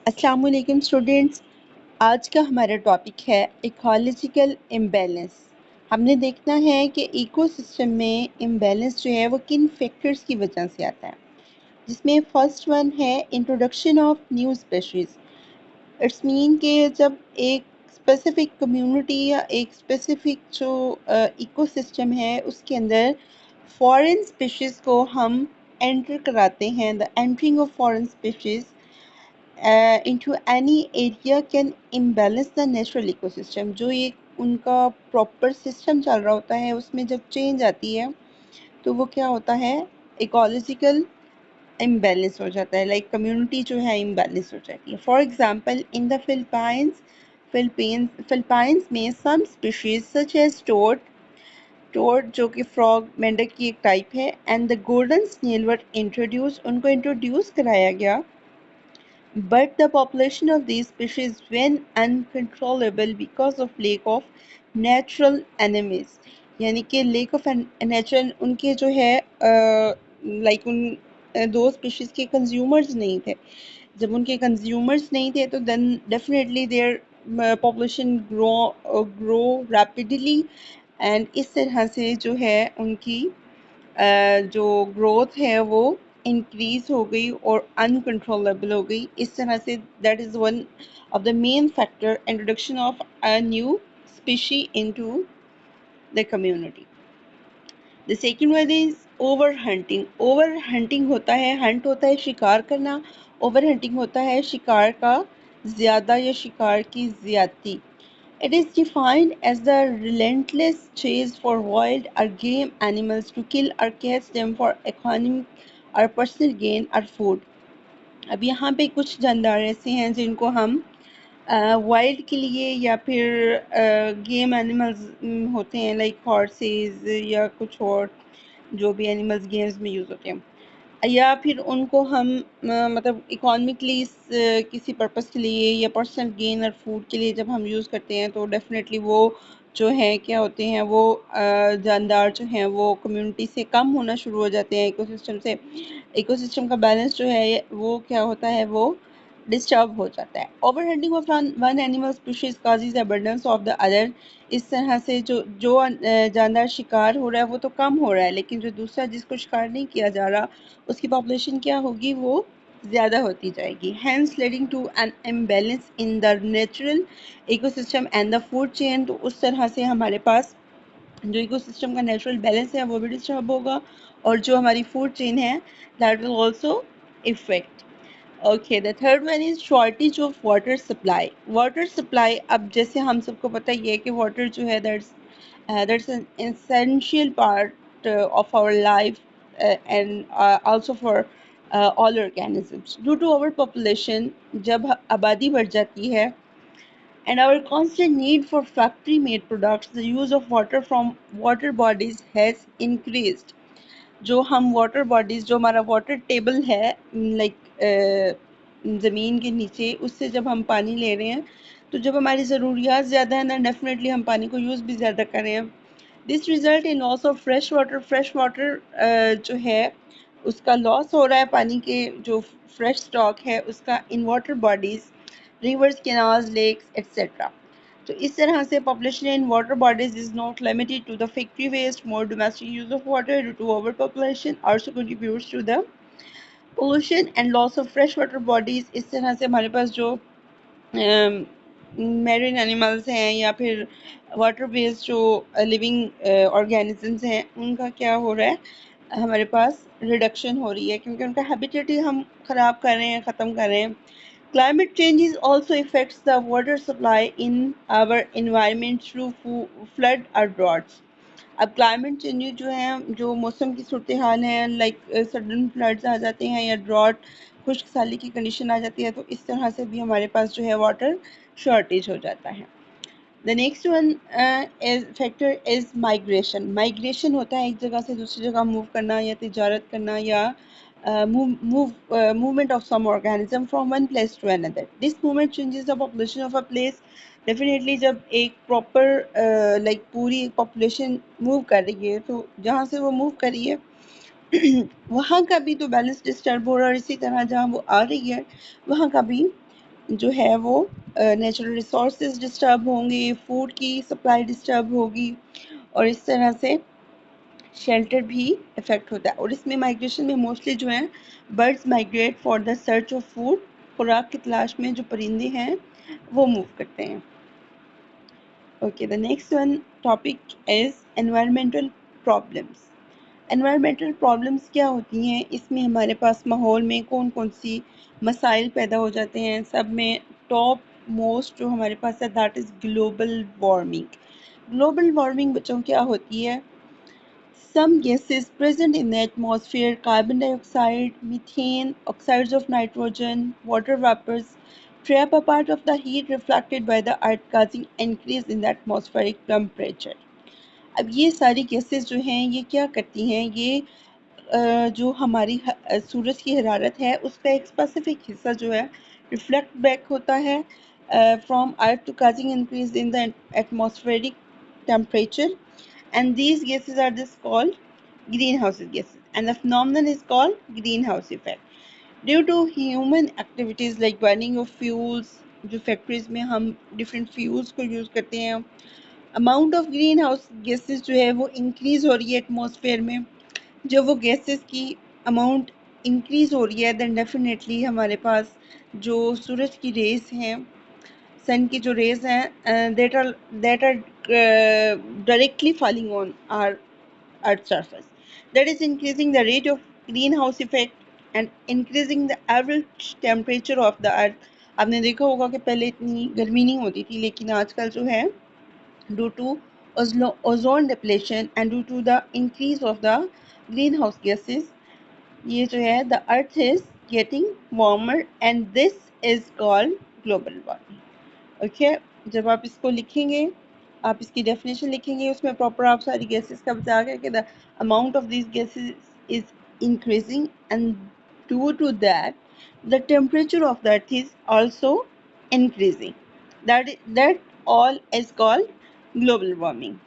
अस्सलाम वालेकुम स्टूडेंट्स। आज का हमारा टॉपिक है इकोलॉजिकल इम्बैलेंस। हमने देखना है कि इकोसिस्टम में इम्बैलेंस जो है वो किन फैक्टर्स की वजह से आता है, जिसमें फर्स्ट वन है introduction of new species. It's mean कि जब एक स्पेसिफिक कम्युनिटी या एक स्पेसिफिक जो इकोसिस्टम है उसके अंदर फॉरेन स्पीशीज़ को हम एंटर कराते हैं, the entering of foreign species into any area can imbalance the natural ecosystem। जो ये उनका प्रॉपर सिस्टम चल रहा होता है उसमें जब चेंज आती है तो वो क्या होता है, इकोलॉजिकल इम्बैलेंस हो जाता है, लाइक कम्युनिटी जो है इम्बैलेंस हो जाती है। For example in the Philippines में some species such as toad जो कि फ्रॉग मेंढक की एक टाइप है and the golden snail were introduce, उनको इंट्रोड्यूस कराया गया। But the population of these species went uncontrollable because of lack of natural enemies। यानी कि lack of natural उनके जो है लाइक उन दो स्पीशीज़ के कंज्यूमर्स नहीं थे। जब उनके कंज्यूमर्स नहीं थे तो then definitely their population grow rapidly and इस तरह से जो है उनकी जो ग्रोथ है वो इंक्रीज हो गई और अनकंट्रोलेबल हो गई। इस तरह say that is one of the main factor introduction of a new species into the community. The second one is over hunting. Over hunting होता है, हंट होता है शिकार करना, ओवर हंटिंग होता है शिकार का ज़्यादा या शिकार की ज़्यादती। It is defined as the relentless chase for wild or game animals to kill or catch them for economic or personal gain or food। अब यहाँ पे कुछ जानदार ऐसे हैं जिनको हम वाइल्ड के लिए या फिर गेम एनिमल्स होते हैं लाइक हॉर्सेस या कुछ और जो भी एनिमल्स गेम्स में यूज़ होते हैं, या फिर उनको हम मतलब इकोनॉमिकली किसी पर्पस के लिए या पर्सनल गेन और फूड के लिए जब हम यूज़ करते हैं तो डेफिनेटली वो जो है क्या होते हैं वो जानदार जो हैं वो कम्युनिटी से कम होना शुरू हो जाते हैं, इकोसिस्टम से इकोसिस्टम का बैलेंस जो है वो क्या होता है वो डिस्टर्ब हो जाता है। Over hunting of one animal species causes abundance of the other. इस तरह से जो जानदार शिकार हो रहा है वो तो कम हो रहा है, लेकिन जो दूसरा जिसको शिकार नहीं किया जा रहा उसकी पॉपुलेशन क्या होगी, वो ज़्यादा होती जाएगी। Hence leading to an imbalance in the natural ecosystem and the food chain. तो उस तरह से हमारे पास जो इकोसिस्टम का नेचुरल बैलेंस है वो भी डिस्टर्ब होगा और जो हमारी फूड चेन है that will also effect. Okay, the third one is shortage of water supply. Water supply, अब जैसे हम सबको पता ही है कि वाटर जो है that's an essential part of our life and also for all organisms. Due to over population, जब आबादी बढ़ जाती है and our constant need for factory made products, the use of water from water bodies has increased। जो हम water bodies, जो हमारा water table है लाइक ज़मीन के नीचे, उससे जब हम पानी ले रहे हैं तो जब हमारी ज़रूरियात ज़्यादा है ना डेफिनेटली हम पानी को यूज़ भी ज़्यादा कर रहे हैं। This result in loss of fresh water जो है उसका लॉस हो रहा है, पानी के जो फ्रेश स्टॉक है उसका in water bodies, rivers, canals, lakes, etc. तो इस तरह से population in water bodies is not limited to the factory waste. More domestic use of water due to overpopulation also contributes to the pollution and loss of freshwater bodies। इस तरह से हमारे पास जो marine animals हैं या फिर water based जो living organisms हैं उनका क्या हो रहा है, हमारे पास रिडक्शन हो रही है क्योंकि उनका हैबिटेट ही हम ख़राब कर रहे हैं, ख़त्म कर रहे हैं। Climate changes also affects the water supply in our environment through flood or droughts। अब क्लाइमेट चेंज जो है, जो मौसम की सूरत हाल है लाइक सडन फ्लड्स आ जाते हैं या ड्रॉट खुश्क साली की कंडीशन आ जाती है, तो इस तरह से भी हमारे पास जो है वाटर शॉर्टेज हो जाता है। The next one is factor is migration. Migration होता है एक जगह से दूसरी जगह मूव करना या तिजारत करना या movement of some organism from one place to another। This movement changes the population of a place। Definitely जब एक प्रॉपर लाइक पूरी पॉपुलेशन मूव कर रही है तो जहाँ से वो मूव कर रही है वहाँ का भी तो बैलेंस डिस्टर्ब हो रहा है और इसी तरह जहाँ वो आ रही है वहाँ का भी जो है वो नेचुरल रिसोर्सेज डिस्टर्ब होंगे, फूड की सप्लाई डिस्टर्ब होगी, और इस तरह से शेल्टर भी इफ़ेक्ट होता है। और इसमें माइग्रेशन में मोस्टली जो है birds migrate for the search of food, खुराक की तलाश में जो परिंदे हैं वो मूव करते हैं। Okay, the next one topic is environmental problems. Environmental problems क्या होती हैं? इसमें हमारे पास माहौल में कौन कौन सी मसाइल पैदा हो जाते हैं? सब में टॉप मोस्ट जो हमारे पास है that is global warming. Global warming बच्चों क्या होती है? Some gases present in the atmosphere, carbon dioxide, methane, oxides of nitrogen, water vapors, trap a part of the heat reflected by the earth, causing increase in the atmospheric temperature. अब ये सारी gases जो हैं ये क्या करती हैं? ये जो हमारी सूरज की हरारत है उसका एक स्पेसिफिक हिस्सा जो है रिफ्लेक्ट बैक होता है from earth to causing increase in the atmospheric temperature, and these gases are just called greenhouse gases, and the phenomenon is called greenhouse effect. Due to human activities like burning of fuels, जो factories में हम different fuels को use करते हैं, amount of green house gases जो है वो increase हो रही है एटमॉस्फेयर में। जब वो गैसेस की अमाउंट इंक्रीज हो रही है देन डेफिनेटली हमारे पास जो सूरज की रेस हैं, सन की जो रेज हैं, that are directly falling on our earth surface, that is increasing the rate of green house effect and increasing the average temperature of the earth. आपने देखा होगा कि पहले इतनी गर्मी नहीं होती थी, लेकिन आजकल जो है due to ozone depletion and due to the increase of the green house gases, ये जो है the earth is getting warmer and this is called global warming. Okay, जब आप इसको लिखेंगे, आप इसकी डेफिनेशन लिखेंगे, उसमें प्रॉपर आप सारी गैसेस का बताया कि the amount of this gases is increasing and due to that the temperature of the earth is also increasing. That all is called global warming.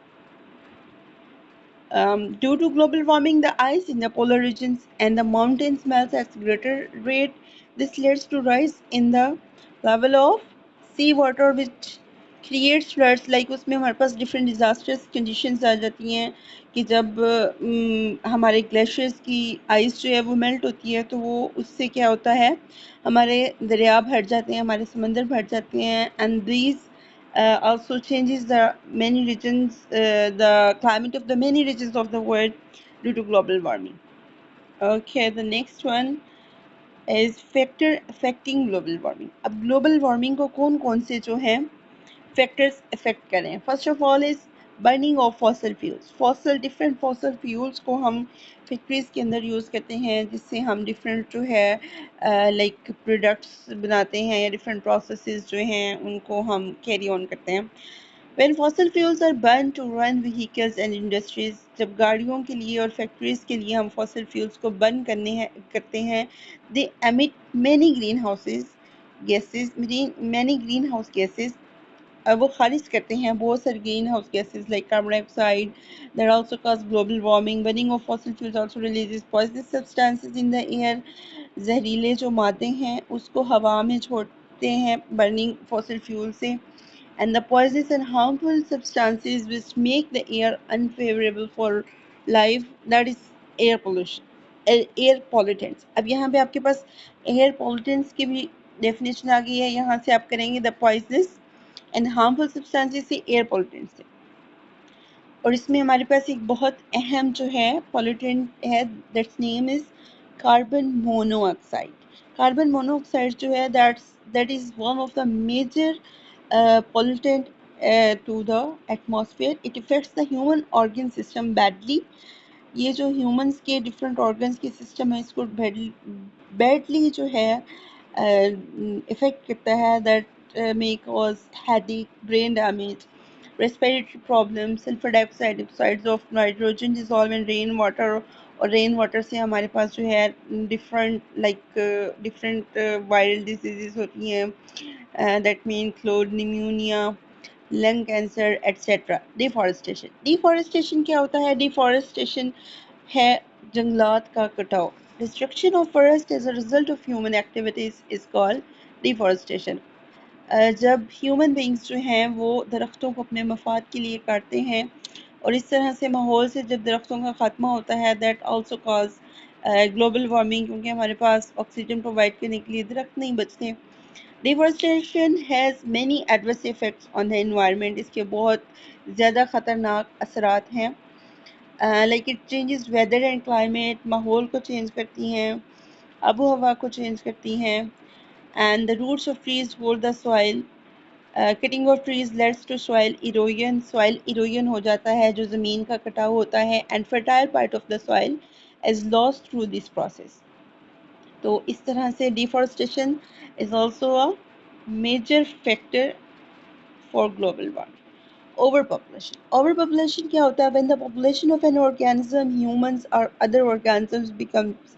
Due to global warming, the ice in the polar regions and the mountains melts at greater rate. This leads to rise in the level of sea water, which creates floods. Like उसमें हमारे पास different disastrous conditions आ जाती हैं कि जब हमारे glaciers की ice जो है वो मेल्ट होती है, तो वो उससे क्या होता है, हमारे दरिया भर जाते हैं, हमारे समंदर भर जाते हैं, and these also changes the climate of the many regions of the world due to global warming. Okay, the next one is factor affecting global warming. अब global warming को कौन-कौन से जो हैं factors affect करें? First of all is burning of fossil fuels. Different fossil fuels को हम factories के अंदर यूज़ करते हैं, जिससे हम डिफरेंट जो है लाइक प्रोडक्ट्स बनाते हैं या डिफरेंट प्रोसेसेस जो हैं उनको हम कैरी ऑन करते हैं। When fossil fuels are burned to run vehicles and industries, जब गाड़ियों के लिए और फैक्ट्रीज के लिए हम fossil fuels को बर्न करते हैं, they emit many greenhouses gases, many greenhouse gases, वो खारिज करते हैं बहुत सारे green house gases like carbon dioxide that also cause global warming. Burning of fossil fuels also releases poisonous substances in the air, जहरीले जो मादे हैं उसको हवा में छोड़ते हैं बर्निंग फॉसिल फ्यूल से, and the poisonous and harmful substances which make the air unfavorable for life, that is air pollution, air pollutants। अब यहाँ पे आपके पास air pollutants की भी डेफिनेशन आ गई है, यहाँ से आप करेंगे the poisonous and harmful substances से air pollutants से। और इसमें हमारे पास एक बहुत अहम जो है पॉल्यूटेंट है, that's name is carbon monoxide. Carbon monoxide जो है that is one of the major pollutant to the atmosphere. It affects the human organ system badly. ये जो ह्यूमंस के डिफरेंट ऑर्गन्स के सिस्टम है इसको बैडली जो है इफेक्ट करता है, that may cause headache, brain damage, respiratory problems, sulfur dioxide, oxides of nitrogen dissolve in rain water, और रेन वाटर से हमारे पास जो है डिफरेंट वायरल डिजीजेस होती हैं, that mean include pneumonia, lung cancer etcetera. Deforestation क्या होता है? डिफॉरेस्टेशन है जंगलात का कटाव। Destruction of forest as a result of human activities is called deforestation, जब ह्यूमन बींग्स जो हैं वो दरख्तों को अपने मफाद के लिए काटते हैं और इस तरह से माहौल से जब दरख्तों का ख़ात्मा होता है, that also cause global warming, क्योंकि हमारे पास ऑक्सीजन प्रोवाइड करने के लिए दरख्त नहीं बचते। Deforestation has many adverse effects on the environment, इसके बहुत ज़्यादा ख़तरनाक असरात हैं। Like it changes weather and climate, माहौल को चेंज करती हैं, आबो हवा को चेंज करती हैं। And the roots of trees hold the soil, cutting of trees leads to soil erosion, soil erosion हो जाता है जो ज़मीन का कटाव होता है, and fertile part of the soil is lost through this process. तो इस तरह से deforestation is also a major factor for global warming. Overpopulation क्या होता है? When the population of an organism, humans or other organisms becomes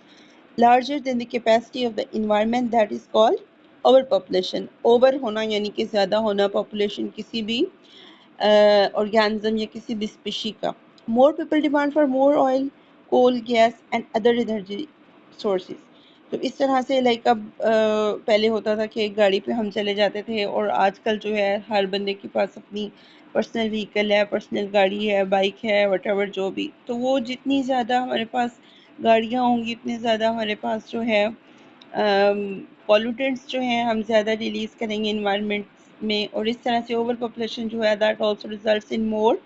larger than the capacity of the environment, that is called overpopulation. Over होना यानी कि ज़्यादा होना, population किसी भी organism या किसी भी species का. More people demand for more oil, coal, gas and other energy sources. तो इस तरह से लाइक अब पहले होता था कि एक गाड़ी पे हम चले जाते थे, और आजकल जो है हर बंदे के पास अपनी पर्सनल व्हीकल है, पर्सनल गाड़ी है, बाइक है, वटेवर जो भी। तो वो जितनी ज़्यादा हमारे पास गाड़ियाँ होंगी उतनी ज़्यादा हमारे पास जो है पॉल्यूटेंट्स जो हैं हम ज़्यादा रिलीज़ करेंगे इन्वायरमेंट में, और इस तरह से ओवर पॉपुलेशन जो है that also results in more